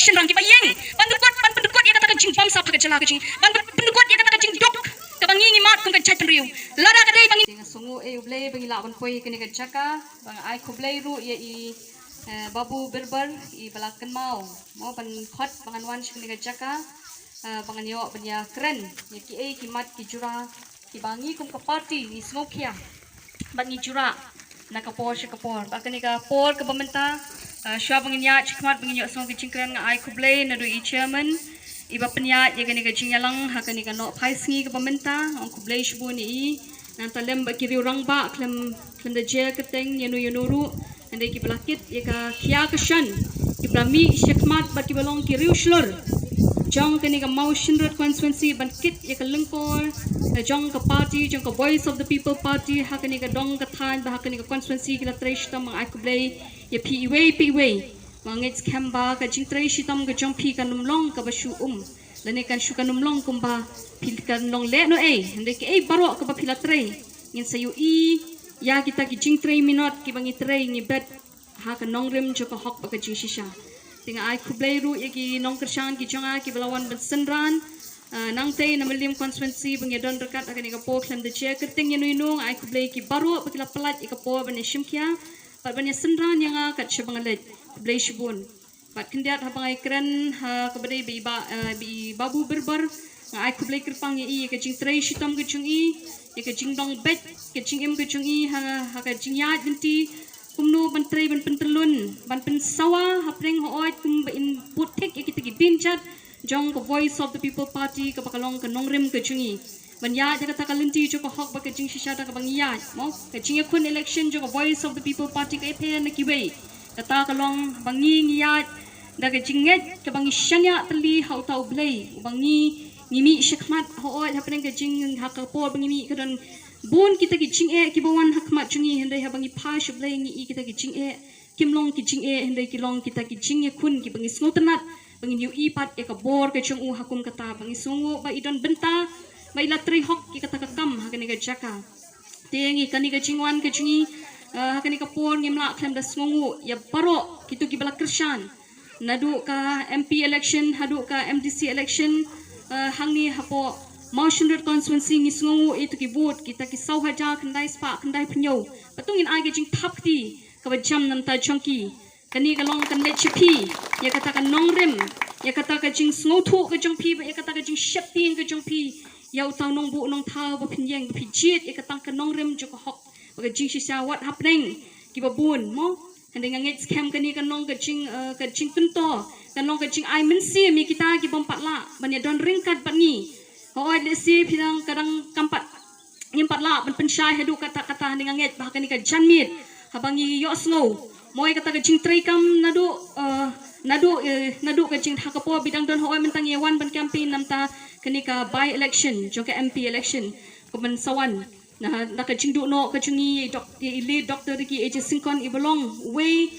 election rang ki bayeng ban pendukut ya kata jing bam sap ka jala ka jing ban pendukut ya kata jing dok ka bangi ngi mat kum ka chat riu lada ka dei bangi sungu e uble bangi la ban poi kini ka chaka bang ai kublei ru ya i babu berber i balakan mau ban khot bangan wan kini ka chaka bangan yo banya keren ya ki e ki mat ki jura ki bangi kum ka party ni smokia bangi jura nakapor siya kapor baka ni ka por ka pamenta siya bangin ya chikmat bangin yo song kichingkren nga ay kublay na do i chairman iba panya ya gani ka chingyalang ha kani ka no phaisngi ka pamenta ang kublay shibu ni i nang talem ba kiriu rangba klem da je keteng yanu ru andai ki balakit ya ka khia ka shan ki brami chikmat ba ki balong kiriu shlur jong kani ka mau shinrot constituency ban kit ya ka lengkor jong ka party jong ka voice of the people party hakani ka dong ka than ba hakani ka constituency kila tresh tam ang akublay ya piwe mangits kamba ka jing tresh tam ka jong pi ka numlong ka basu lani kan shu ka numlong kumba pil ka long le no hande ke baro ka ba pila tre ngin sayu i ya kita ki jing tre minot ki bangi tre ngi bet ha ka nong rim jo ka hok ba ka jing shisha tinga ai kublay ru ya ki nong kershan ki jonga ki balawan ben senran nang tay na Milim constituency bangya don rekat akan ikapo klem de chair kerting yanu ai kublay ki baru bakila pelat ikapo banya shimkia pat banya senran yang kat shabangalet kublay shibun pat kendiat habang ai keren kabadai bi babu berber ai kublay kerpang ya i ka jing tray shitam ka chung i ya ka jing dong bet ka jing im ka chung i ha ka jing yat binti kumno ban tray ban pentelun ban pen sawa hapreng hoot kum in putek ya kita ki binjat jong ko voice of the people party ka bakalong ka nongrim ka chungi banya jaga takalinti jo ko hok ba ka jing shisha ta ka bangiya mo ka jing kun election jo ko voice of the people party ka epe na kibai kata kalong bangi ngiya da ka jinget ka bangi shanya tali hau tau blai bangi ngimi shikmat ho hapeng ka jing hakka po bangi mi kadan bun kita ki jing ki bawan hakmat chungi handai ha bangi pha shublai ngi kita ki jing kimlong ki jing handai ki long kita ki jing kun ki bangi snotanat bangin yu ipat ya ka bor ka chung u hakum kata bangi sungu ba idon benta ba ila tri hok ki kata ka kam hakani ka jaka tengi kani ka chingwan ka chungi hakani ka por ngimla khlem da sungu ya baro kitu ki bala krishan nadu ka MP election hadu ka MDC election hangni hapo motion red constituency ngi sungu itu ki vote kita ki sau haja khandai spa khandai phnyo patungin ai ka jing thapti ka ba jam nan ta chongki kani ka long kan le chipi ya kata ka nongrim ya kata ka jing sngotu ka jong pi ya kata ka jing shaping ka jong pi ya utang nong bu nong thau ba phinyeng ba phijit ya kata ka nongrim jo ka hok ba jing shisha what happening ki ba bun mo hande nganget scam kani ka nong ka jing tunto ka nong ka jing ai men si mi kita ki bom patla ban ya don ringkat bat ni ho le si philang kadang kampat ngimpat la ban pensyai hadu kata hande nganget ba kani ka janmit habangi yo snow moi kata ka jing tray kam nadu ka jing hakapo bidang don hoy mentang yawan ban campaign namta kani ka by election jong ka MP election ko ban sawan na ka jing du no ka jungi lead doctor ki AJ Singkon ibalong way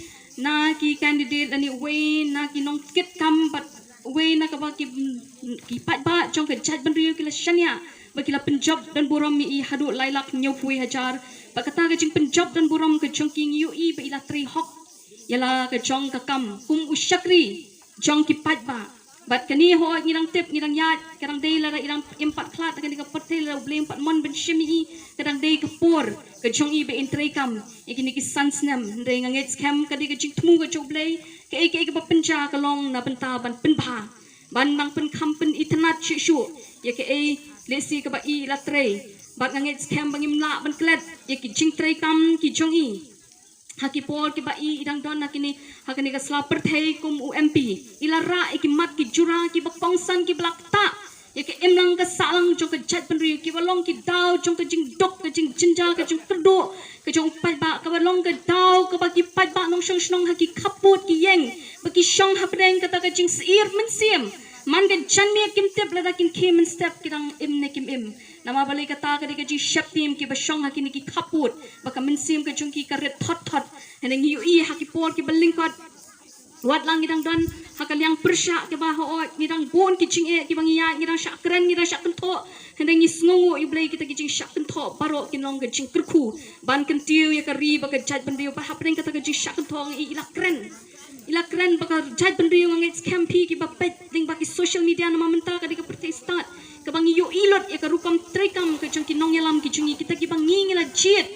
na ki candidate ani way na ki nong kit kam but way na ka ba ki pat ba jong ka jat ban riu kila shania bakila penjob dan buram mi i hadu lailak nyopui hajar bakata ka jing penjob dan buram ka chongking yu i ba ila tri hok yala ka jong ka kam kum usyakri jong ki pat ba bat kani ho ngirang tip ngirang yat kadang dei la irang empat klat kan ka patel la blame pat mon ben shimi kadang dei ka por ka jong i ba intrai kam ikini ki sansnam dei nganget scam ka dei ka jing tmu ka choblei ka ba penja ka long na benta ban penba ban nang pen kam pen itnat shu ya ka lesi ka ba i la trei bat nganget scam bangim la ban klet ya ki jing trei kam ki jong i haki por ki ba i idang don hakini ka slaper thei kum UMP ilara ikimat ki jura ki ba pongsan ki blakta ya ki emlang ka salang jong ka jat penri ki balong ki daw jong ka jing dok ka jing jinja ka jing terdo ka jong pat ba ka balong ka daw ka ba ki pat ba nong shong shnong haki kaput ki yeng ba ki shong hapdeng kata ka jing seir men sim man ka janme kim tep la kin kim step kirang im ne kim im nama balai kata ka ji shapim ki ba shong hakini ki kaput ba ka men sim ka jong ki ka ret thot heneng yu i haki por ki balingkot wat lang ngidang don hakaliang persya ke ba ho ngidang bon ki ching ki bangiya ngidang syakren ngidang syakento heneng isngongo iblay kita ki ching syakento baro kinong ka ching kerku ban kentiu ya ka ri ba ka jat bandiu ba hapring kata ka ching syakento i ilakren ila keren bakal jat bendriu ngai scam pi ki bapet ding baki social media nama menta ka dika protestat ka bangi yo ilot ya ka rukam trekam ka jong ki nong yalam ki jungi kita ki bangi ngila jit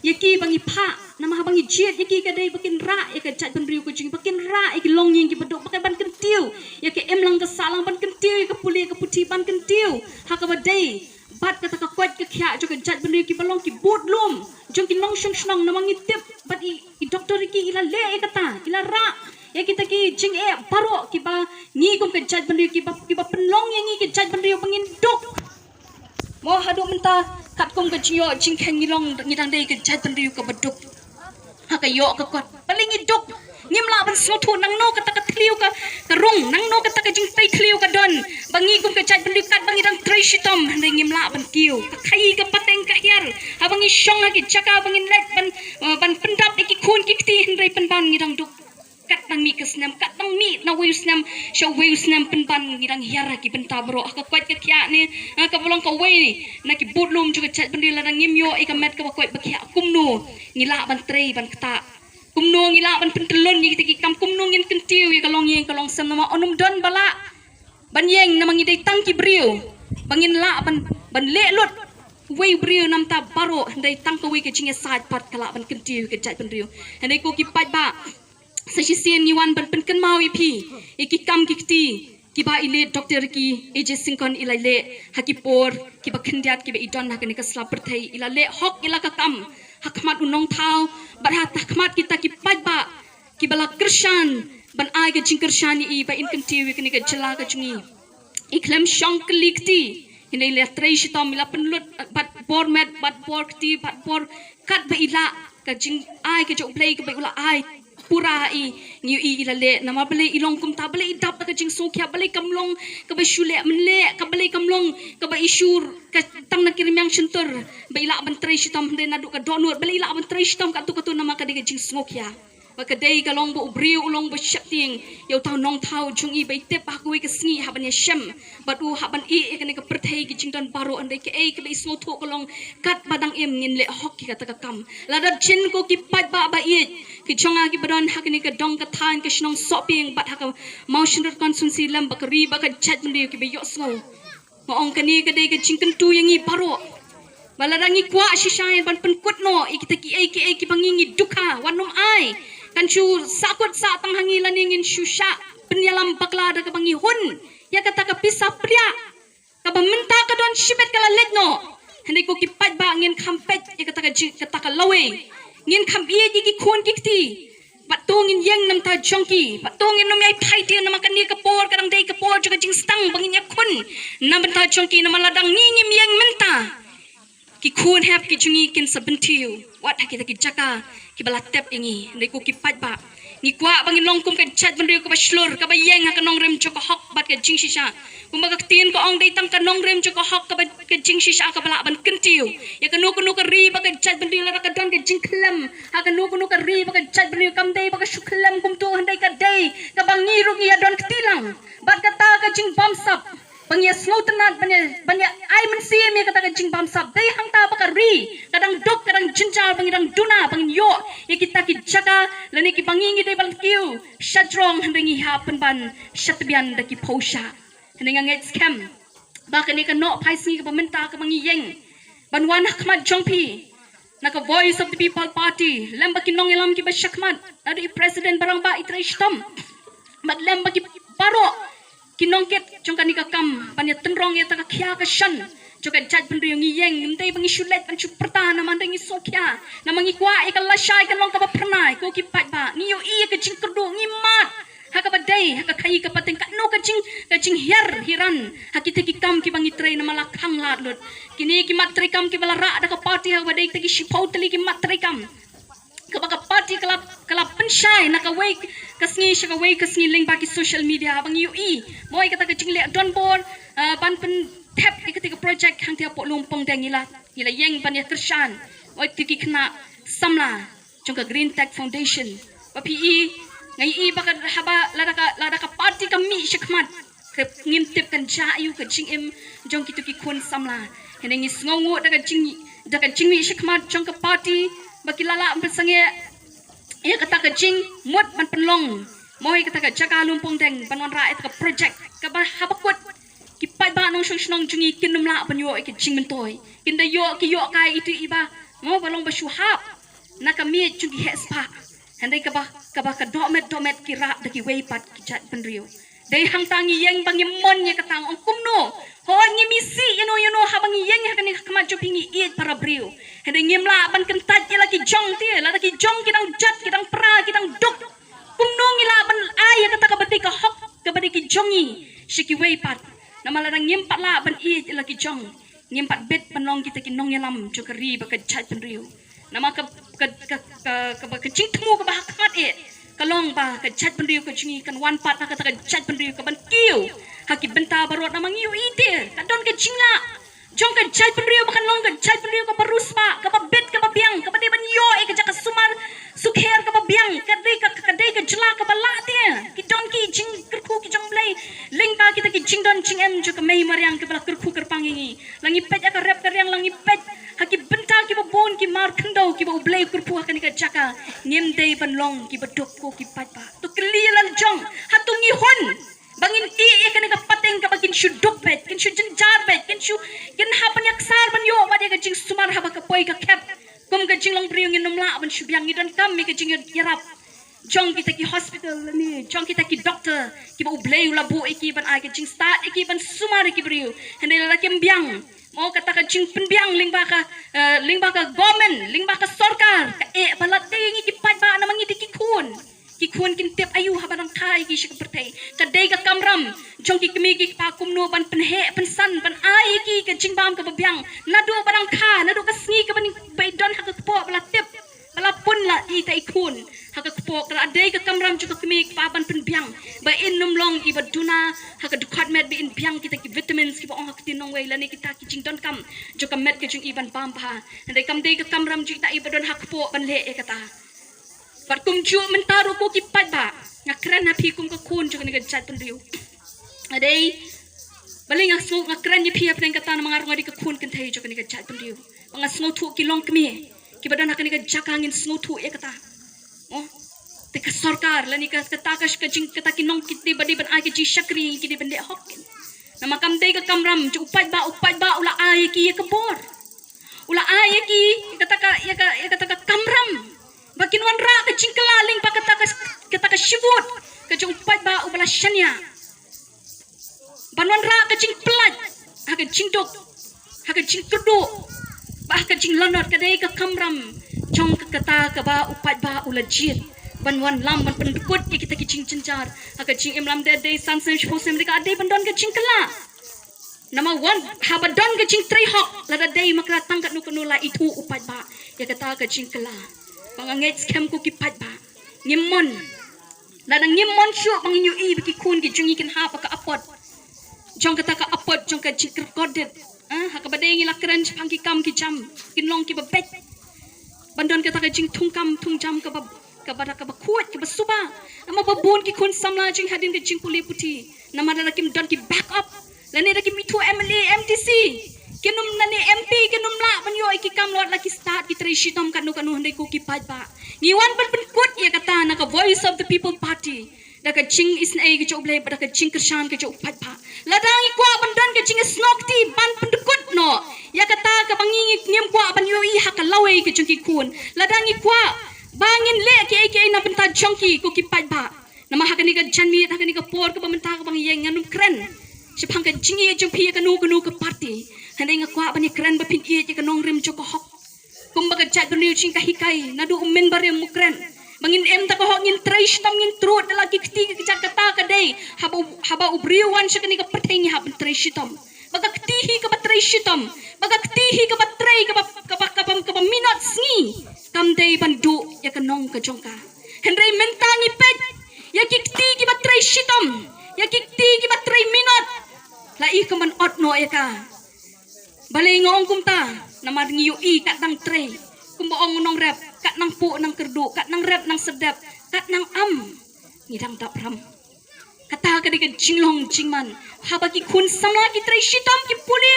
yaki bangi pha nama bangi jit yaki ka dai bakin ra ya ka jat bendriu ka jungi bakin ra ya ki long ying ki bedok bakan ban kentiu ya ki emlang ka salang ban kentiu ya ka puli ka puti ban kentiu ha ka badai bat kata ka kwat ka khya jo ka jat bendriu ki balong ki bot lum jong ki nong shong shong nama ngitip bat i doktor ki ila le e kata ila ra ya kita ki jing baro ki ba ngi kum ke jat bendriu ki ba penlong yang ngi ke jat bendriu pengin duk mo hadu menta kat kum ke jio jing kheng ngilong ngidang dei ke jat bendriu ka beduk ha ka yo ka kot paling iduk ngimla ban sotu nang no kata ka tliu ka rung nang no kata ka jing tai tliu ka don bangi kum ke jat bendriu kat bangi dang trai shitom dei ngimla ban kiu ka khai ka pateng ka hiar ha bangi shong ki chaka bangi let ban pendap ki khun ki ti dei penban ngidang duk kat bang mi kesnam kat bang mi na weu snam show weu snam penban ngidang hiar ki benta bro ka kwat ka kya ni ka bolong ka wei na ki budlum juga chat bendri la ngim yo e ka met ka kwat ba kya kumno ngila ban trei ban kta kumno ngila ban pentelon ni ki kam kumno ngin kentiu ka long yeng ka long sam nama onum don bala ban yeng na mangi dei tang ki brio bangin la ban le lot wei brio nam ta baro dei tang ka wei ke jinge sat pat kala ban kentiu ke chat bendri ndai ko ki pat ba sesisian niwan ban penken mau ipi iki kam kikti kiba ile doktor ki eje singkon ilale hakipor kiba khendiat kiba idon hakani ka slap perthai ilale hok ila ka kam hakmat unong thau barhat hakmat kita ki pajba kibala krishan ban ai ga jingkershan i ba in kanti kani ka jela ka jungi iklem shong klikti hinai le trai shitom ila penlut bat bor met bat bor kti bat bor kat ba ila ka jing ai ka jok play ka ba ula ai pura i ngiu i ilale nama beli ilong kum ta beli idap ka jing sokya beli kamlong ka ba shule menle ka beli kamlong ka ba isur ka tang na kirim yang sentur ba ila ban trai shitom hande na du ka donut beli ila ban trai shitom ka tu nama ka de jing sokya ba ka dei ka long bo briu ulong bo shapting yau tau nong thau jung i ba tep ha kuwi ka sngi ha ban shem ba du ha ban i ka ne ka perthai ki jing don baro ande ke ei ka ba ismo tho ka long kat badang em ngin le hok ki ka ta ka kam la da chin ko ki pat ba ba i ki chonga ki badon hakini ka dong ka than ka shnong soping bat ha ka motion consumption lam ba ka ri ba ka chat ndi ki be yo sngo mo ong kani ka dei ka chingkan tu yang i baro balarangi kwa shishain ban pen kut no ikita ki ki bangingi duka wanum ai kan chu sakut sa tang hangi laningin shusha penyalam bakla da ka bangi hun ya kata ka pisa pria ka ba menta ka don shibet kala letno hande ko ki pat ba ngin khampet ya kata ka lawe ngin kham ie ki khon kikti batongin yang nam ta jongki batongin nam ai phai ti nam kan ni ka por kadang dei ka por juga jing stang bangin ya khun nam ta jongki nam ladang ni ngim yang menta ki khun hap ki jungi kin sabentiu wat ha kita ki jaka ki balatep ingi ndai ko ki pat ba ni kwa bangin long kum kan chat bendriu ka ba shlur ka ba yang ha ka nong rem joko hok bat ka jing shisha kumbaga tin ko ong dei tang ka nong rem joko hok ka ba ka jing shisha ka bala ban kentiu ya ka no ka ri ba ka chat bendriu la ka don ka jing klam ha ka no ka ri ba ka chat bendriu kam dei ba ka shuklam kum tu handai ka dei ka bangi ru ya don ktilang bat ka ta ka jing bam sap bangya slow tenat banya ai men si me kata ka jing bam sap dei hang ta ba ka ri kadang dok kadang jinjal bangirang duna bang yo ya kita ki jaga lani ki bangingi dei bal kiu shadrong handengi ha penban shatbian da ki posha handenga nget scam ba ka ni ka no phai singi ka pamenta ka bangi yeng banwan hakmat jongpi naka voice of the people party lamba ki nong elam ki ba shakmat adu president barang ba itrishtom mat lamba ki baro kinongket jongkan ni ka kam panya tenrong ya ta ka khya ka shan joka jaj bendri ngi yeng ndai bangi shulet pan chu pertana mandai ngi sokya na mangi kwa e ka lashai ka long ka ba pranai ko ki pat ba ni yo i ka jing kerdu ngi mat ha ka badai ha ka khai ka pateng ka no ka jing hiar hiran ha kita ki kam ki bangi trai na mala khang lat lut kini ki mat trai kam ki bala ra da ka party ha badai ta ki shipau tali ki mat trai kam kabaka party kala penshai naka wake kasngi link baki social media bang UI boy kata ke jingle don bor ban pen tap ketika project hang dia pok lumpong dang ila yang ban ya kershan oi tiki kena samla jongka Green Tech Foundation PE ngai i baka haba lada ka party kami shikmat ke ngintip kan jayu ke jingim jong kitu ki kun samla henengi sngongu daga jingmi shikmat jongka party baki lala ambil sange ia kata ke jing mot ban penlong Moi kata ka jaga lumpong deng banwan ra et ka project ka ba habakut ki pai ba nong shong jungi kin numla ban yo ki jing mentoi kin da yo ki yo kai itu iba mo balong ba shuhap na ka mi jungi hespa handai ka ba ka domet ki ra da ki wei pat ki jat ban rio dei hang tangi yeng bangi mon ye katang ong kumno ho ngi misi you know habang yeng ha kan kama jupingi it para brio handai ngimla ban kentat ye lagi jong ti la ki jong kidang jat kidang pra kidang duk kumno ngila ban ay kata ka bati ka hok ka bati ki jongi shiki wei pat namala nang ngimpat la ban it lagi jong ngimpat bet panong kita ki nong yalam jokari ba ka chat ban rio nama ka cing temu ka ba hakat kalong ba ka chat ban rio ka jungi kan wan pat na kata ka chat ban rio ka ban kiu haki benta barot nama ngiu ite ka don ka jingla jong ka chat ban rio bakan long ka chat ban rio ka barus ba ka ba bet ka ba biang ka ba de ban yo ka jaka sumar sukher ka ba biang ka de ka jela ka ba la te ki don ki jing kerku ki jong blai ling ba kita ki jing don jing em jo ka mei mariang ka ba kerku kerpangi langi pet ka rep ka riang langi pet haki benta ki ba bon ki mar khando ki ba blai kerpu ka ni ka jaka ngem dei ban long ki ba dok ko ki pat ba to klilan jong hatungi hon bangin i kan ka pateng ka bagin shudok bet kin shujin jar bet kin hapan yak sar ban yo ba de ka jing sumar haba ka poi ka kep kum ka jing long priung ngin numla ban shubyang ngidan kam mi ka jing yarap jong kita ki hospital ni jong kita ki doctor ki ba ublei ula bu iki ban ai ka jing start iki ban sumar iki briu hande la kim biang mau kata ka jing penbiang ling ba ka government ling ba ka sarkar ka balat de ngi ki pat ba na mangi ki kun kin tep ayu habarang kai ki shik pertai ka dei ka kamram jong ki kemi ki pa kumno ban penhe pensan ban ai ki ka jing bam ka babyang nadu barang kha nadu ka sngi ka ban bai don ha ka po bala tep bala pun la i tai kun ha ka po ka dei ka kamram ju ka kemi ki pa ban penbiang ba in num long i ba duna ha ka dukat met bi in biang kita ki vitamins ki ba ong ha ki nong wei la ni kita ki jing don kam ju ka met ki jing i ban bam ba dei kam dei ka kamram ju ta i ba don ha ka po ban le e kata Pat kum ju mentaro ko ki pat ba ngakran hapi kum ka kun ju ka chat pun riu adai baling asmo ngakran ni phi apnen kata na mga ngari ka kun kan thai ju ka chat pun riu mga snow thu ki long kmi ki badan ha ka jakangin snow thu e kata oh te ka sarkar lani ka kata ka jing kata ki nong ki de badi ban ai ki ji shakri ki de bande hok na makam dei ka kamram ju upat ba ula ai ki ka bor ula ai ki kata ka kamram Bakin wan ra ka jingkala ling pa kata ka shivut ka jong pat ba ubala shanya banwan ra ka jing plat ha ka jing dok ha ka jing kudu ba ka jing lonot ka dei ka kamram jong ka kata ka ba upat ba ulajit banwan lam ban pendukut kita ki jing cencar ha ka jing imlam de dei sansen shosem ka dei bandon ka jingkala nama wan ha bandon ka jing trei hok la da dei makra tangkat nu la itu upat ba ya kata ka jingkala Panganget scam ko ki pat ba ngimon ladang ngimon shu bang yu i biki kun ki jungi kin ha pa ka apot jong kata ka apot jong ka jikr kodet ha ka badeng ila kren pang ki kam ki jam kin long ki ba bet bandon kata ka jing tung jam ka ba kuat ka ba suba ama ba bun ki kun samla jing hadin ka jing puli puti nama da kim don ki back up lani da kim itu MLA MTC kinum nani MP kinum la banyo iki kam lot laki start ki tri shitom kanu handai ko ki pat ba ngiwan ban kut ya kata na ka voice of the people party da ka jing is na ki joble ba da ka jing kershan ki jog pat ba ladang ikwa bandan ka jing snokti ban pendukut no ya kata ka bangingi ngem kwa banyo i hakalawe ki jing ki kun ladang ikwa bangin le ki na benta jongki ko ki pat ba nama hakani ka janmi hakani ka por ka bamenta ka bang yeng nganum kren sipang ka jingi jong pi ka nu ka party handai ngakwa bani kren ba pin i ka nong rim joko hok kumbaga chat bani ching ka hikai nadu men bare mukren bangin em ta ko hok ngin trace tam ngin trut lagi kti ka chat kata ka dei haba ubriwan shakani ka pateng ha ban trace tam baga kti hi ka ba trace tam baga kti hi ka ba tray ka ba minot sngi kam dei ban du ya ka nong ka jongka handai mentangi pet ya kti ki ba trace tam ya kti ki ba tray minot la i ka man ot no ya ka balai ngong kumta namar ngiu i kat nang tray kumba ong nong rap kat nang pu nang kerdu kat nang rap nang sedap kat nang ngidang tak pram kata ka de jinglong jingman ha bagi kun samla ki tray shitam ki puli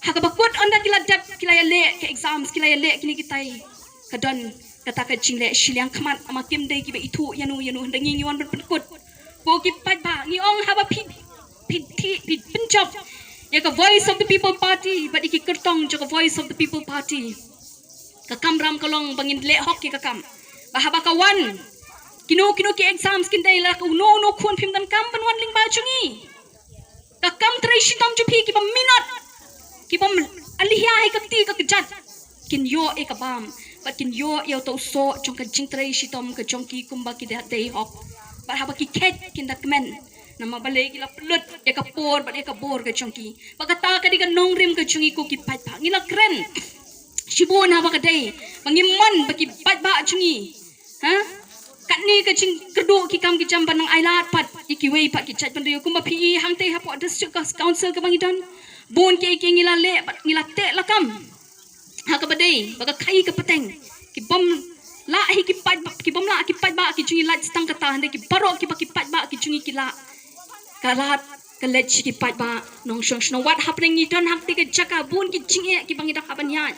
ha ka bakut onda kila dap kila ya le ke exams kila ya le kini kitai kadon kata ka jing le shiliang khamat ama kim dei ki ba itu yanu ndangi ngi wan ban kut ko ki pat ba ngi ong haba phi pinchop ya ka voice of the people party but iki kertong jo ka voice of the people party ka kamram kalong bangin le hok ki ka kam ba haba ka wan kino ki exams kin dei la ko no khun phim dan kam ban wan ling ba chungi ka kam trai shitam chu phi ki ba minot ki bam alihya hai ka ti ka jat kin yo e ka bam but kin yo to so chong ka jing trai shitam ka chong ki kumba ki da dei hok ba haba ki khet kin da kmen nama balai gila pelut ya ka por ba ya ka bor ka chongki pagata ka di ka nongrim ka chungi ko ki pat pa ngila kren shibon haba ka dei mangimman ba ki pat ba chungi ha katni ka ching kerdu ki kam ki jam banang ailat pat iki wei pat ki chat bandu kumba pi hang te hapo district council ka bangidan bon ke ngila le ngila te lakam ha ka badai ba ka khai ka pateng ki bom la hi ki pat ki bom la ki pat ba ki chungi la stang ka ta hande ki baro ki ba ki pat ba ki chungi ki la kalat kalet ki pat ba nong shong shno what happening ni don hak ti ke jaka bun ki jinge ki bangi da haban yan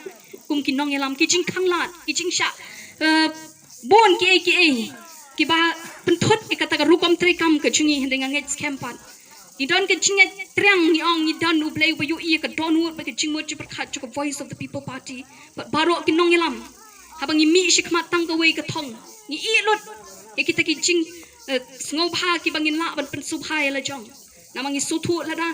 kum ki nong yalam ki jing khang lat ki jing sha bon ki ba penthut e kata ka rukom tri kam ke chungi hende nganget scam pat ni don ke jinge triang ni ong ni don u blay ba yu e ka don wut ba ke jing mo chi khat chu voice of the people party but baro ki nong yalam habang mi shikmat tang ka wei ka thong ni i lut e kita ki jing ngau pha ki bangin la ban pen subhai la jong namangi suthu la da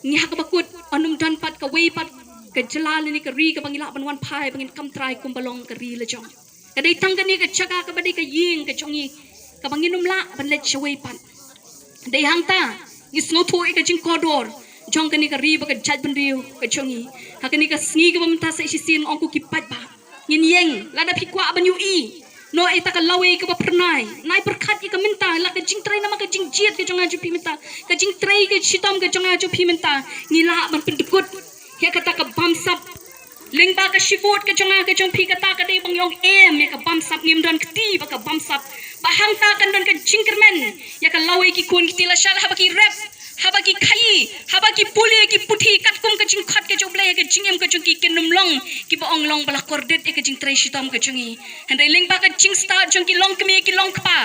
ni hak bakut anum dan pat ka wei pat ka jalal ni ka ri ka bangin la ban wan phai bangin kam trai kum balong ka ri la jong ka dei tang ka ni ka chaka ka badi ka ying ka chongi ka bangin um la ban le chwei pat dei hang ta ni sngo thu e ka jing kodor jong ka ni ka ri ba ka jat ban riu ka chongi ha ka ni ka sngi ka bam ta sa isi sin ong ku ki pat ba ngin yeng la da phikwa ban yu i no eta ka lawe ka pernai nai perkhat ka minta la ka jing trai nama ka jing jiet ka jonga ju pi minta ka jing trai ka chitom ka jonga ju pi minta ni la ban pendukut he kata ka bam sap ling ba ka shifot ka jonga ka jong pi kata ka dei bang yong em me ka bam sap ngim don kti ba ka bam sap ba hang ta kan don ka jingkermen ya ka lawe ki kun ki tila shal ha ba ki rap haba ki khai haba ki puli ki puthi kat kum ka jing khat ka jong blai ka jingem ka jong ki kenum long ki ba ong long bala kordet e ka jing trai shitam ka jungi handai ling ba ka jing sta jong ki long kme ki long kpa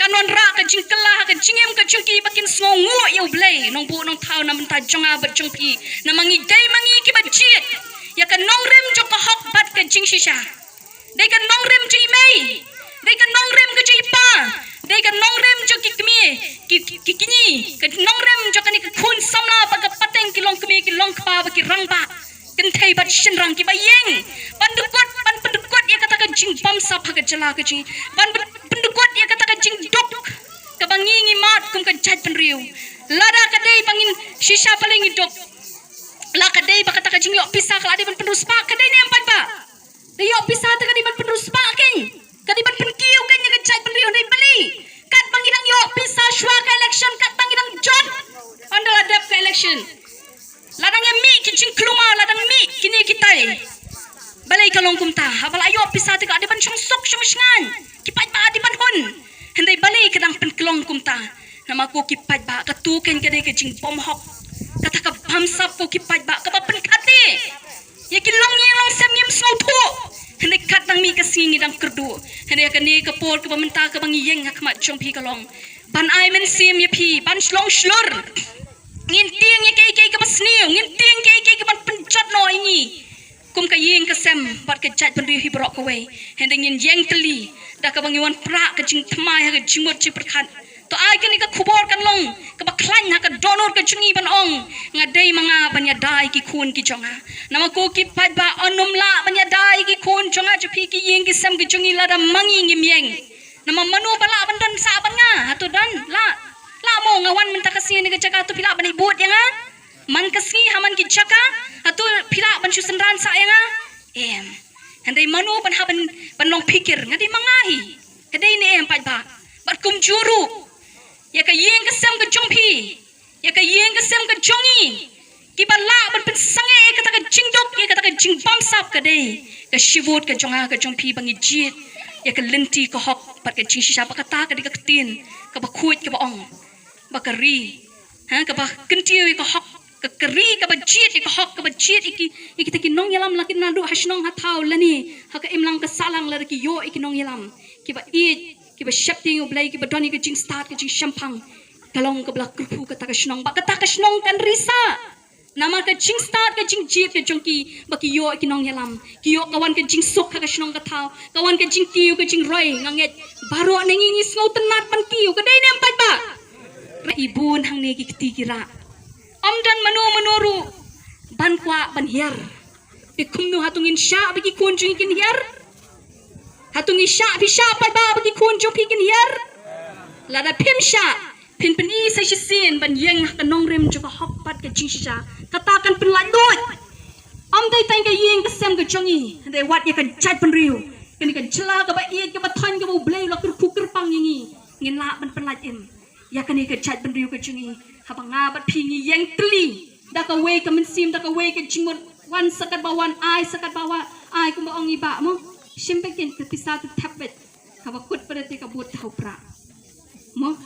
kanon ra ka jing kala ka jingem ka jong ki bakin sngongu yu blai nong bu nong thau nam ta jonga ba jong pi namangi dai mangi ki ba jiet ya ka nong rem jo ka hok bat ka jing shisha dai ka nong rem ji mai dai ka nong rem ka ji pa dai ka nong rem jo ki kmi ki kini ka nong rem jo ka ni ka khun samla ba ka pateng ki long kmi ki long kpa ba ki rang ba kan thai bat shin rang ki ba yeng pandukot ya kata ka jing bam sa pha ka jala ka ji pandukot ya kata ka jing dok ka bangi ngi mat kum ka jat pen riu lada ka dei bangin shisha paling dok la ka dei ba kata ka jing yo pisa ka adi ban pendus pa ka dei ne ampat ba dei yo pisa ta ka di ban pendus pa ken ka di ban pen kiu ken ka jat pen riu dei bali kat bangirang yo pisa shwa ka election kat bangirang jot andala dep ka election ladang yang mi kincing keluma ladang mi kini kita balai kalong kumta habal ayo pisa tiga adiban syong sok syong shngan kipat ba adiban hon hendai balai kadang pen kelong kumta nama ko kipat ba katuken kade kicing bom hok kata ka bamsap ko kipat ba ka pen khati ya kilong yang long sem ngim snow thu hendai kadang mi kasingi dang kerdu hendai kani ka por ka pamenta ka bangi yeng hak mat chong pi kalong ban ai men sim ya pi ban shlong shlur ngin tiang ye kei ka pasniu ngin tiang kei ka ban penjat no ini kum ka yeng ka sem bat ka jat ban ri hi brok ko we hende ngin yeng teli da ka bangiwan pra ka jing thmai ha ka jingmot chi perkhat to ai ka ni ka khubor kan long ka ba khlan ha ka donor ka chungi ban ong ngadei manga ban ya dai ki khun ki jonga nama ko ki pat ba onum la ban ya dai ki khun jonga chu phi ki yeng ki sem ki chungi la da mangi ngim yeng nama manu bala ban don sa ban nga hatu dan la mo ngawan minta kasih ni ke jaka tu pila ban ibut yang man kasih haman ki jaka atu pila ban susenran sa yang handai manu ban haban ban long pikir ngadi mangahi kadai ni pat ba bat kum juru ya ka yeng ka sem ka jongpi ya ka yeng ka sem ka jongi ki bala ban pen sange ka ta ka jingdok ya ka ta ka jingbam sap ka dei ka shivut ka jonga ka jongpi bangi jit ya ka lenti ka hok pat ka jing shisha ba ka ta ka di ka tin ka ba khuit ka ba ong bakari ha ka ba kentiu ka hok ke keri ke bajit ke hok ke bajit iki te ki nong yalam laki nadu hasnong hatau lani haka imlang ke salang la ki yo iki nong yalam ki ba it ki ba shapting u blai ki ba doni ke jing start ke jing shampang kalong ke belak kerpu ke tak snong ba ke tak snong kan risa nama ke jing start ke jing jit ke jongki ba ki yo iki nong yalam ki yo kawan ke jing sok ka snong ka thau kawan ke jing tiu ke jing roi nganget baro nengi ngi ngau tenat pan kiu ke dai nem pai ba ibun hang ne ki ti kira dan menuru ban kwa ban hiar bikum nu hatungin sya bagi kunjung ikin hiar hatungin sya bisya pai ba bagi kunjung ikin hiar lada pim sya pin peni sai sin ban yeng kanong rem juga hokpat ke jing sya katakan penladut dai tang ke yeng ke sem ke jongi dai wat ya kan jat pen riu kini kan jela ke ba iet ke ba thon ke bu blai lo kur pang yingi ngin la ban penlad em ya kan ke jat pen riu ke jongi habang ngabat pingi yang teli dak away ka mensim dak away ka jingmon wan sakat bawan ai sakat bawa ai ku maong iba mo simpe ken ke pisatu tabet haba kut pada te ka but haupra mo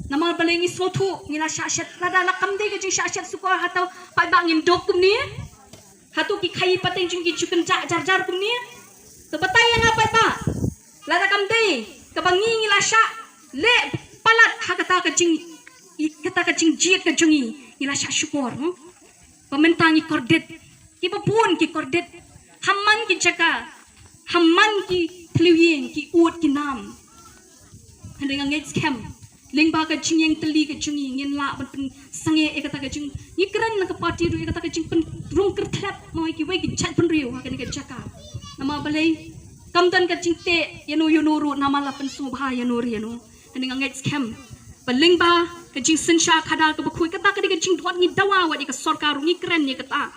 namal balengi sotu ngila syashat lada lakam de ke jing syashat suko hatau pai bangin dok kum ni hatu ki khai pateng jing ki chukan jar kum ni to batai yang apa ba lada kam de ka bangi ngila sya le palat hakata ka jing kata kacing jit ke jungi ila sya syukur pementangi kordet ki babun ki kordet hamman ki jaka hamman ki tliwing ki ut ki nam hendengang ngets kem lingba ka jing yang teli ke jungi ngin la ban pen sange e kata ka jing ni kran na ka party ru e kata ka jing pen rung ker thlap mo ki wei ki chat pen riu ha ka jaka nama balai kamdan ka jing te yanu ru nama la pen subha yanu ri yanu hendengang ngets kem paling ba kajing sensya kadal ke bekui kata ke kajing duat ni dawa wa di ke sorkar ni keren ni kata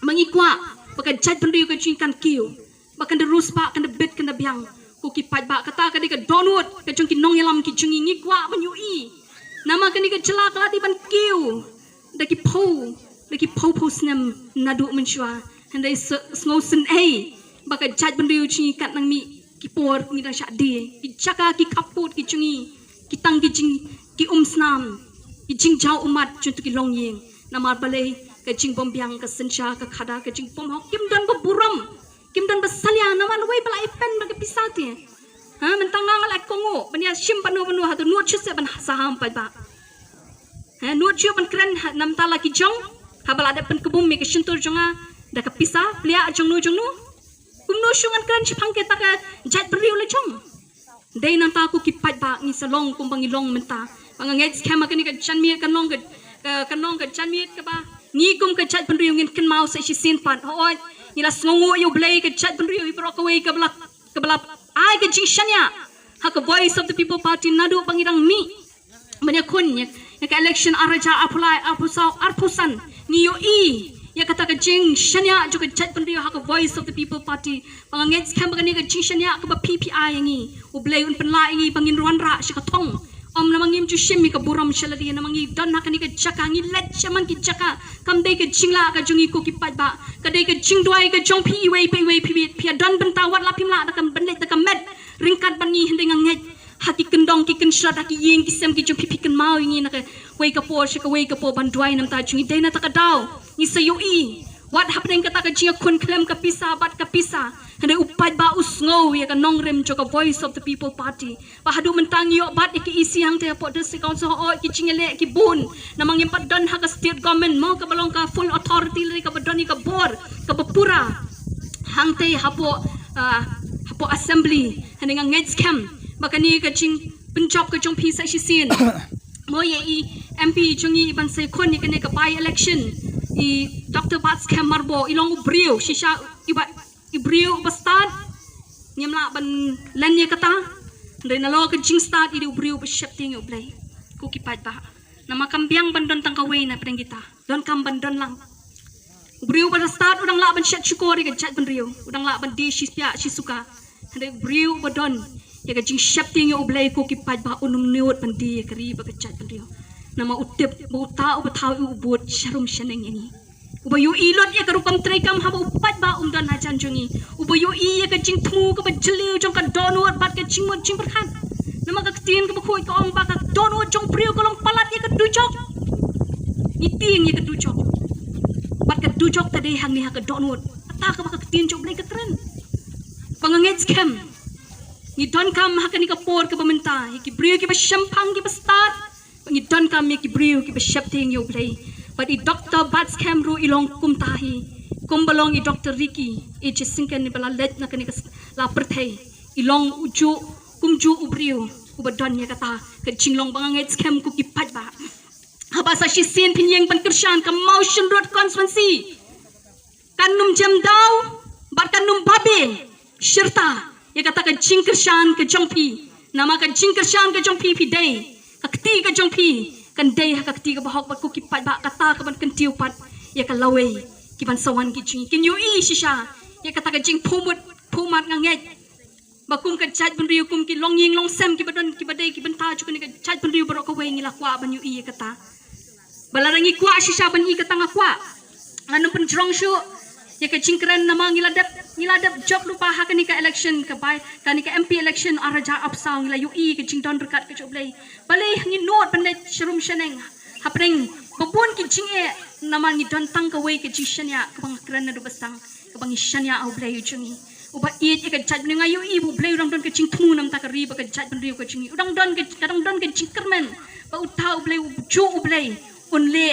mangikwa baka jat pendiu kajing kan kiu baka de ruspa kan de bit kan de biang ku ki pat ba kata ke ke donut kajing ki nong yalam ki jungi ngikwa menyui nama ke ni ke jelak lati ban kiu da ki po snem nadu menchua handai snow sen ai baka jat pendiu chi kat nang mi ki por ni da syak di ki jaka ki kaput ki jungi kitang kijing ki snam kijing jau umat juntu ki long yeng namar balai kajing bombyang ka sensya ka khada kajing pom hok kim dan ba buram kim dan ba salya namar wei bala ipen ba ke pisate ha mentang ngal ak kongo bania sim panu hatu nuot chuse ban saham pa ba ha nuot chu ban kren nam tala ki jong ha bala ada pen kebum me ke shintur jonga da ka pisa plia jong nu kumno shungan kren chipang ke ta ka jat briu le jong dai nang ta ku ki pat ba ni salong kum bangi long menta banganget skema kani ka chanmi kan long ka chanmi ka ba ni kum ka chat pen riu ngin kan mau sa si sin pan hoi ni la sngongo yo blai ka chat pen riu i pro ka wei ka blak ai ka jing shanya ha ka voice of the people party nadu bangirang mi manya kun ya ka election araja apply apusau arpusan ni yo ya kata ka jing shanya juga chat pendiu ha ka voice of the people party banganget skam bagani ka jing shanya ka ba PPI yangi ublay un penla yangi bangin ruan ra shi ka thong namangim ju shimi ka buram shaladi namangi don ha kani ka chaka ngi let chaman ki chaka kam dei ka jingla ka jungi ko ki pat ba ka dei ka jing duai ka jong pi wei pi don bentawat la pimla da kam benlet da kam med ringkat bani hendengang nget haki kendong ki ken shot haki yeng ki sem ki jong pi ken mau yangi na ka wei ka po shi ka wei ka po banduai nam ta jungi dei na ta ka daw ni sayo what happening kata ka jia kun klem ka pisa bat ka pisa hande upat ba usngo ya ka nongrem jo ka voice of the people party ba hadu mentang yo bat ki isi hang te po district council o ki chingele ki bun namang impat don ha ka state government mau ka balong ka full authority le ka badoni ka bor ka bapura hang te hapo assembly hande ngang ngets cam makani ka ching penjob ka jong pisa shi sin mo ye MP jungi ban se kon ni kene ka by election Dr. Bats Marbo ilong ubriu shisha ibriu bastad nyamla ban lanya kata dari nalo ke jing stad idi ubriu besyapting ublay ku kipat ba nama kambiang bandon tangkaway na pedang kita don kam bandon lang ubriu pada stad udang la ban syat syukori ke chat bandriu udang la ban di shispia shisuka dari ubriu badon ya ke jing syapting ublay ku kipat ba unum niut bandi keri ba ke chat bandriu nama utip buta ubataw ubut sharum shaneng ini ubayu ilot ya karukam trekam haba upat ba dan hajan jungi ubayu iya ka jing tmu ka bajliu jong ka donut bat ka jing jing berhan nama ka tin ka bakoi ka ong ba ka donut jong priu kolong palat ya ka dujok iting ya kedujok bat kedujok tadi hang ni ha kedonut ata ka baka ketin jok blai ketren pangangit scam ni don kam ha kani ka por ka pamenta ki brio ki ba shampang ki ba start ni don kam ki brio ki ba shap ting yo blai but I doctor bat scam ru ilong kum tahi kum balong I doctor Ricky e jesingkan ni bala let na kani ka la perthai ilong uju kumju ubrio ubadon ya kata ke jinglong bangangit scam ku ki pat ba habasa shisin pinyeng pan kershan ka motion road constituency kanum jam daw bat kanum babe serta ya kata ka jing kershan ke jongpi nama ka jing kershan ke jongpi pi day ka kti ka jongpi kan day ka kti ka bahok bat ku ki pat ba kata ka ban kentiu pat ya ka lawe ki ban sawan ki jing kin yu I shisha ya kata ka jing pumat nganget bakum ka chat ben riu kum ki long ying long sem ki badon ki badai ki benta ju ka chat ben riu barok ka we ngila kwa ban yu I kata balarangi kwa shisha ban I kata ngakwa anu pen jrong shu ya ka jingkran nama ngiladap job lupa ha kani ka election ka bai kani ka MP election araja apsau ngila yu I ka jingdon rekat ka joblai balai ngi not pandai shrum sheneng hapring babun ki jinge nama ngi don tang ka we ka jishanya ka bang kran na du basang ka bang ishanya au blai jungi uba it ka chat nga yu I bu blai rang don ka jing thmu nam ta ka ri ba ka chat ban riu ka jingi udang don ka jingkermen ba utau blai u ju u blai unle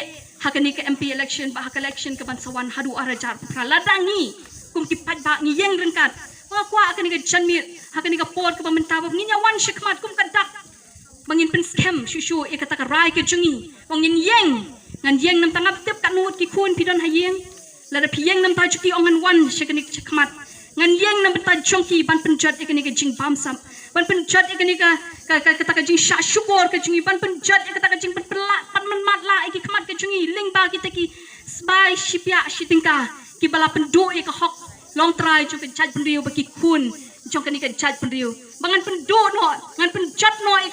hakani ka MP election ba hak election ka bansawan hadu arajar praladangi kum ki pat ba ngi yeng rengkat mga kwa hakani ka janmir hakani ka por ka pamenta ba ngi nyawan shikmat kum kadak bangin pen scam shushu e kata ka rai ka jungi bangin yeng ngan yeng nam tangap tip ka nut ki kun pidon hayeng lada piyeng nam ta juki ongan wan shikani shikmat ngan yeng nam ta jongki ban penjat e kani ka jing bamsam ban penjat e kani ka kata ka jing sha syukur ka jungi ban penjat e kata ka jing pelak pan matla e ki khamat ka jungi ling ba kita ki sbai shipya shitingka ki bala pendu e ka hok long try ju ka jat penriu ba ki kun jong kani ka jat penriu bangan pendu no ngan penjat no e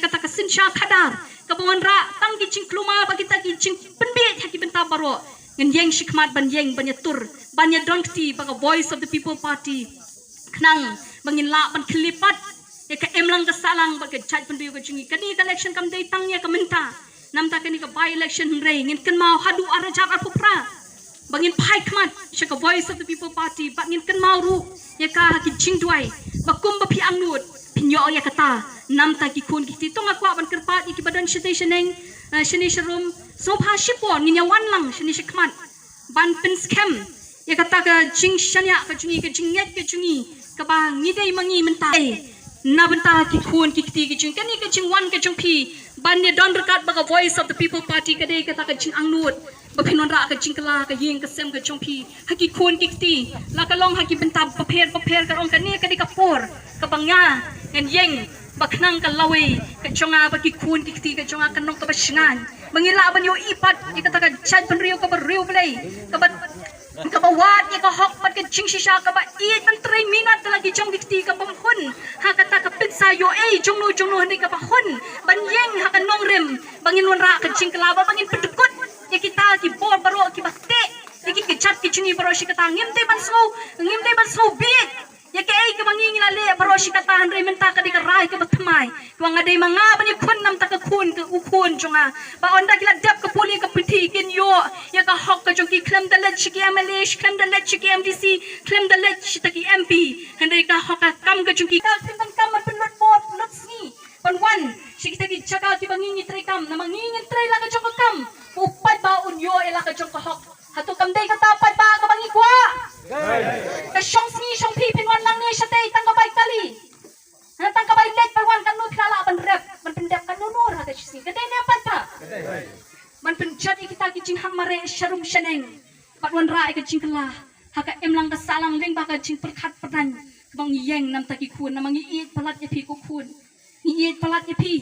kata ka sinsha khadar ka bawan ra tang ki jing kluma ba kita ki jing penbi ha ki benta baro ngan yeng shikmat ban yeng ban yatur ban ya donkti ba ka voice of the people party knang bangin la ban klipat ya ka emlang ka salang ba ka jat penriu ka jungi kani ka election kam dai tang ya ka menta nam ta kani ka by election rei ngin kan mau hadu arajar apupra bangin pai kmat sha ka voice of the people party bangin kan mau ru ya ka ki jingdwai ba kum ba pi angnut pinyo ya kata nam ta ki kun ki ti tong akwa ban kerpat ki badan stationing shini sharum so pha shipon ngin ya wan lang shini shikmat ban pen scam ya kata ka jing shanya ka jungi ka jinget ka jungi ka ba ngidei mangi menta na benta ki kun ki ti ki jing kani ka jing wan ka jung pi ban ya don rekat ba ka voice of the people party ka dei kata ka jing angnut ba pinon ra ka jing kala ka yeng ka sem ka jung pi haki kun ki ti la ka long haki benta paper ka ong ka ni ka di ka por ka bangya ngan yeng baknang ka lawe ka jonga ba ki kun ki ti ka jonga ka nong ka ba shingan mangila ban yo ipat ki kata ka chat ban riu ka ba riu blai ka ba wat ka hok pat ka jing shisha ka ba it ban 3 minute lagi jong ki ti ka bam hun ha kata ka pizza yo jong no ni ka ba hun ban yeng ha ka nong rem bangin wan ra ka jing kala ba bangin pedekut ya kita ki bor baro ki bakte ki chat ki jungi baro shi kata ngim te ban so bit ya ke ai ka bangi ngilale baro shi kata han re menta ka di ka rai ka batmai ko ngadai manga bani kun nam ta ka kun ka ukun jonga ba onda kila dap ka puli ka piti kin yo ya ka hok ka jongi klem da let shi ki amalish klem da let shi ki MDC klem da let shi ta ki MP han re ka hok ka kam ka jongi ka timbang kam pen lot bot lot si pan wan shi kita ki chaka ki bangi ni trai kam na mangi ni trai la ka jong ka kam upat ba un yo ela ka jong ka hok hatu kam dai ka tapat ba ka bangi kwa ka shong pi pinwan lang ni siya tay tang kabay kali tang kabay let pa wan kanu kala ban rep ban pendep kanu nur ha ka si kadai ne pata man penjat kita ki jing ham mare sharum shaneng pat wan ra ka jing kala ha ka em lang ka salang leng ba ka jing perkhat padan bang yeng nam ta ki kun namang iit palat ya pi ko kun iit palat ya pi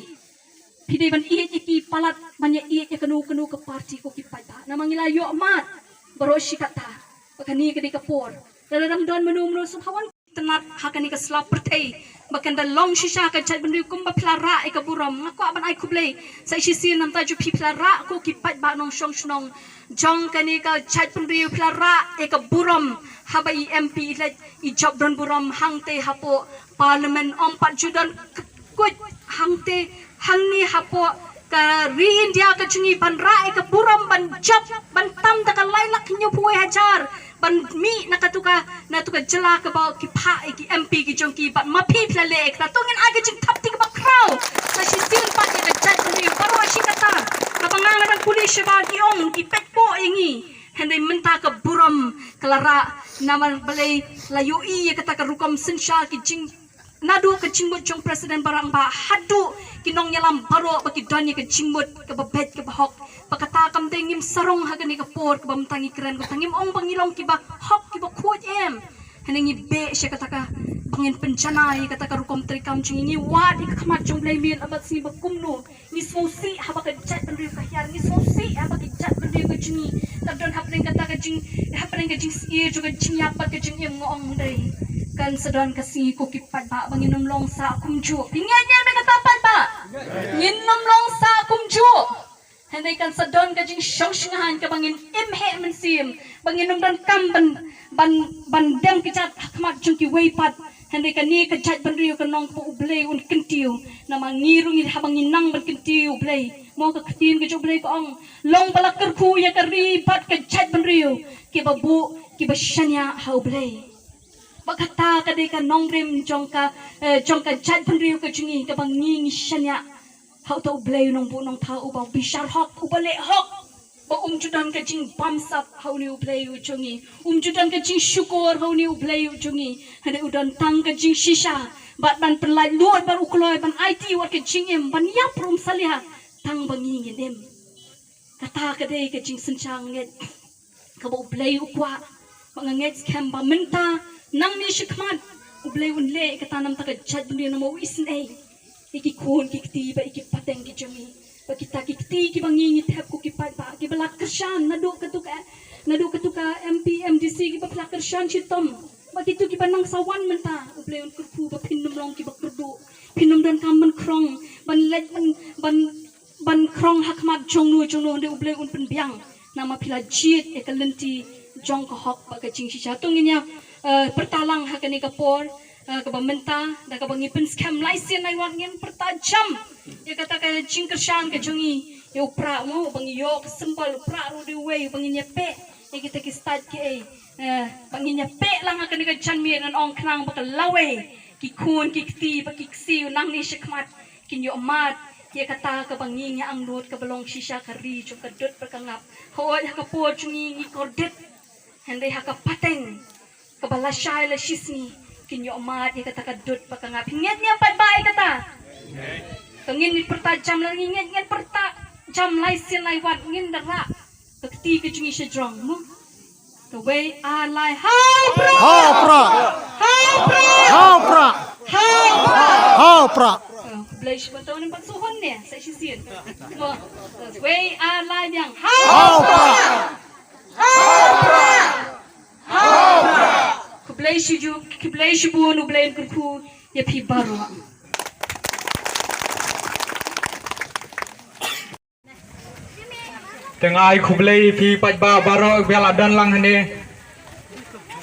dei ban iit ki palat ban ya iit ya kanu ka party ko ki pai ba namang ilayo mat baroshi kata bakani ka di ka por dalam don menum subhawan tenat hakani ka slap pertai bakan da long shisha ka chat bendu kumba plara e ka buram ngako aban ai kublei sai shisi nam ta ju pi plara ko ki pat ba nong shong shnong jong kani ka chat bendu plara e ka buram habai MP let I job don buram hangte hapo parliament om pat judan kut hangte hangni hapo ka ri India ka chungi ban rai ka buram ban jap ban tam ta ka lailak kinyo puwe hajar ban mi nakatuka jela ka ba ki pha ki MP ki jongki ban mapi plale ek ta tungin aga jing tap ti ka ba kraw sa si sin pa ki ka jat ni baro si kata ka banganga dan pulis ba ki ong ki pekpo ingi hendai menta ka buram kelara naman balai layu i kata ka rukam sinsha ki jing nadu ke cimbut jong presiden barang ba hadu kinong nyalam baro bagi donya ke cimbut ke babet ke bahok pakata kam tengim sarong hagani ke por ke bamtangi keren ke tangim ong bangilong ki ba hok ki ba kuat em henengi be sya kata ka bangin pencana kata ka rukom trikam jing ni wad ik khamat jong blaimil abat si ba kumno ni sosi haba ke jat benri ka hyar ni sosi haba ke jat benri ke jingi tabdon hapling kata ka jing hapling ke jing si juga jing apa ke jing em ngong dai kan sedon kasi ko kipat ba banginom long sa kumju pinganya me katapat ba nginom long sa kumju henday kan sedon ka jing syongsingahan ka bangin imhe mensim banginom dan kam ban dem kicat hakmat jung ki weipat henday kan ni kajat banriu kan nong po ublay un kentiu namang ngirung id habangin nang ban kentiu ublay mo ka katin ka ublay ko ong long balakar ku ya ka ribat kajat banriu ki babu ki basyanya ha ublay bakata kadai ka nongrim jongka jat penriu ka jungi ka bangi shanya hau to blay nong bu nong tha u ba bishar hok u bale hok ba judan ka jing bamsap hau ni u blay u jungi judan ka jing syukur hau ni u blay u jungi hade udan tang ka jing shisha bat ban penlai luat ban ukloi ban IT wat ka jing em ban yap rum salia tang bangi ngedem kata kadai ka jing senchang nget ka ba blay u kwa manganget scam ba menta nang ni shikman ublay unle katanam ta jat dunia namo isne iki khon ki kti ba iki pateng ki jami ba kita ki kti ki bangi ni thap ko ki pat ba ki balak kershan nadu katuka MP MDC ki ba balak kershan chitom ba kitu ki banang sawan menta ublay un kurpu ba pinnum long ki ba kurdu pinnum dan kam ban krong ban lej ban krong hakmat jongnu de ublay un pen biang nama pila jit e kalenti jong ko hok ba ka jing shisha tunginya pertalang hakani kapor ke bamenta da ka bangi pen scam license nai wan ngin pertajam ya kata ka jingkershan ke jongi ya upra mo bangi yok sembal upra ru di way bangi nyepe ya kita ki start ke bangi nyepe lang hakani ka janmi ngan ong knang ba lawe ki kun ki kti ba ki ksi nang ni shikmat kin yo mat ya kata ka bangi nya ang lut ka belong shisha kari jo ka dot perkangap ho ya ka por jongi ni kordet handai haka pateng kabala syai la shisni kinyo mat ya kata kadut pakangap hinget niya padbae kata tengin ni pertajam lang hinget perta jam lai sin lai wat ngin dara takti ke jungi shajrong mo the way I lie how pra Blais betul ni pagsuhon niya sa isisin the way I lie yang how Kiblay bu nu blain kurku ya pi baru. Tengah kublai pi pajba baro bela dan lang hande.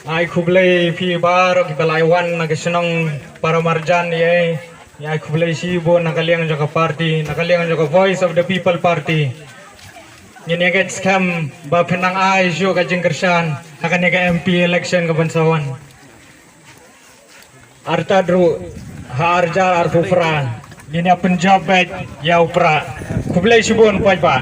Ai kublai pi baro kibelai wan nagesenong para marjan ye. Ya kublai si bu nakaliang joka party, nakaliang joka voice of the people party. Ini agak scam ba penang ai jo ka jingkershan akan nega MP election ke bansawan. Arta dru harja arfufran. Ini penjabat ya upra. Kublai subun pajba.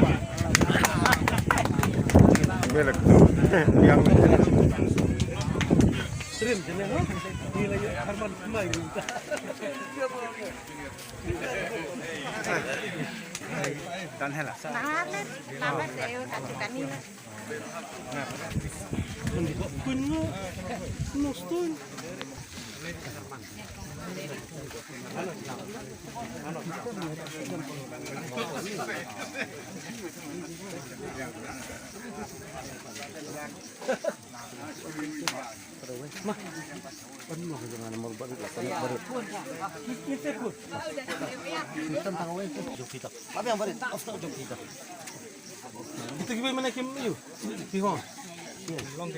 Kita gimana kim you? Tihon. Long